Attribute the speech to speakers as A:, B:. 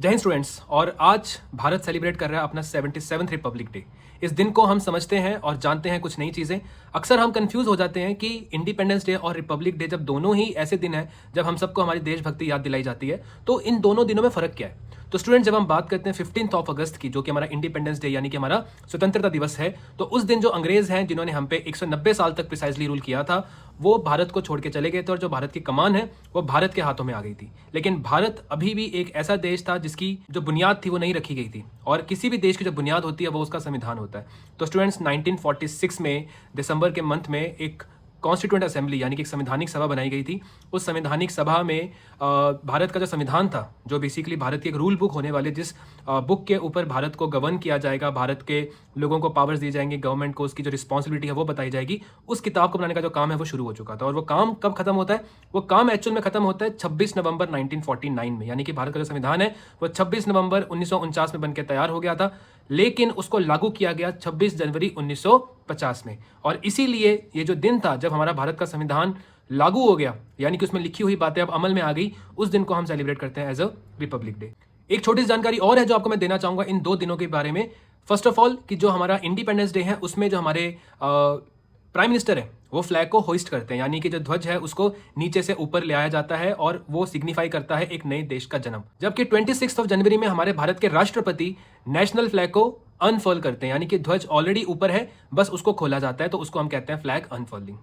A: जय हिंद स्टूडेंट्स। और आज भारत सेलिब्रेट कर रहा है अपना 77th रिपब्लिक डे। इस दिन को हम समझते हैं और जानते हैं कुछ नई चीज़ें। अक्सर हम कंफ्यूज हो जाते हैं कि इंडिपेंडेंस डे और रिपब्लिक डे जब दोनों ही ऐसे दिन हैं जब हम सबको हमारी देशभक्ति याद दिलाई जाती है, तो इन दोनों दिनों में फ़र्क क्या है। तो स्टूडेंट, जब हम बात करते हैं 15 अगस्त की, जो कि हमारा इंडिपेंडेंस डे यानी कि हमारा स्वतंत्रता दिवस है, तो उस दिन जो अंग्रेज़ हैं जिन्होंने हम पे 190 साल तक प्रिसाइजली रूल किया था, वो भारत को छोड़ के चले गए थे और जो भारत की कमान है वो भारत के हाथों में आ गई थी। लेकिन भारत अभी भी एक ऐसा देश था जिसकी जो बुनियाद थी वो नहीं रखी गई थी, और किसी भी देश की जो बुनियाद होती है वो उसका संविधान होता है। तो स्टूडेंट्स, 1946 में दिसंबर के मंथ में एक कॉन्स्टिट्यूएंट असेंबली यानी कि एक संवैधानिक सभा बनाई गई थी। उस संवैधानिक सभा में भारत का जो संविधान था, जो बेसिकली भारत की एक रूल बुक होने वाली, जिस बुक के ऊपर भारत को गवर्न किया जाएगा, भारत के लोगों को पावर्स दी जाएंगे, गवर्नमेंट को उसकी जो रिस्पॉन्सिबिलिटी है वो बताई जाएगी, उस किताब को बनाने का जो काम है वो शुरू हो चुका था। और वो काम कब खत्म होता है? वो काम एक्चुअल में खत्म होता है 26 नवंबर 1949 में। यानी कि भारत का जो संविधान है वो 26 नवंबर 1949 में बनकर तैयार हो गया था, लेकिन उसको लागू किया गया 26 जनवरी 1950 में। और इसीलिए ये जो दिन था जब हमारा भारत का संविधान लागू हो गया, यानी कि उसमें लिखी हुई बातें अब अमल में आ गई, उस दिन को हम सेलिब्रेट करते हैं एज अ रिपब्लिक डे। एक छोटी सी जानकारी और है जो आपको मैं देना चाहूंगा इन दो दिनों के बारे में। फर्स्ट ऑफ ऑल, कि जो हमारा इंडिपेंडेंस डे है उसमें जो हमारे प्राइम मिनिस्टर है वो फ्लैग को होइस्ट करते हैं, यानी कि जो ध्वज है उसको नीचे से ऊपर ले आया जाता है और वो सिग्निफाई करता है एक नए देश का जन्म। जबकि 26 जनवरी में हमारे भारत के राष्ट्रपति नेशनल फ्लैग को अनफर्ल करते हैं, यानी कि ध्वज ऑलरेडी ऊपर है, बस उसको खोला जाता है, तो उसको हम कहते हैं फ्लैग अनफर्लिंग।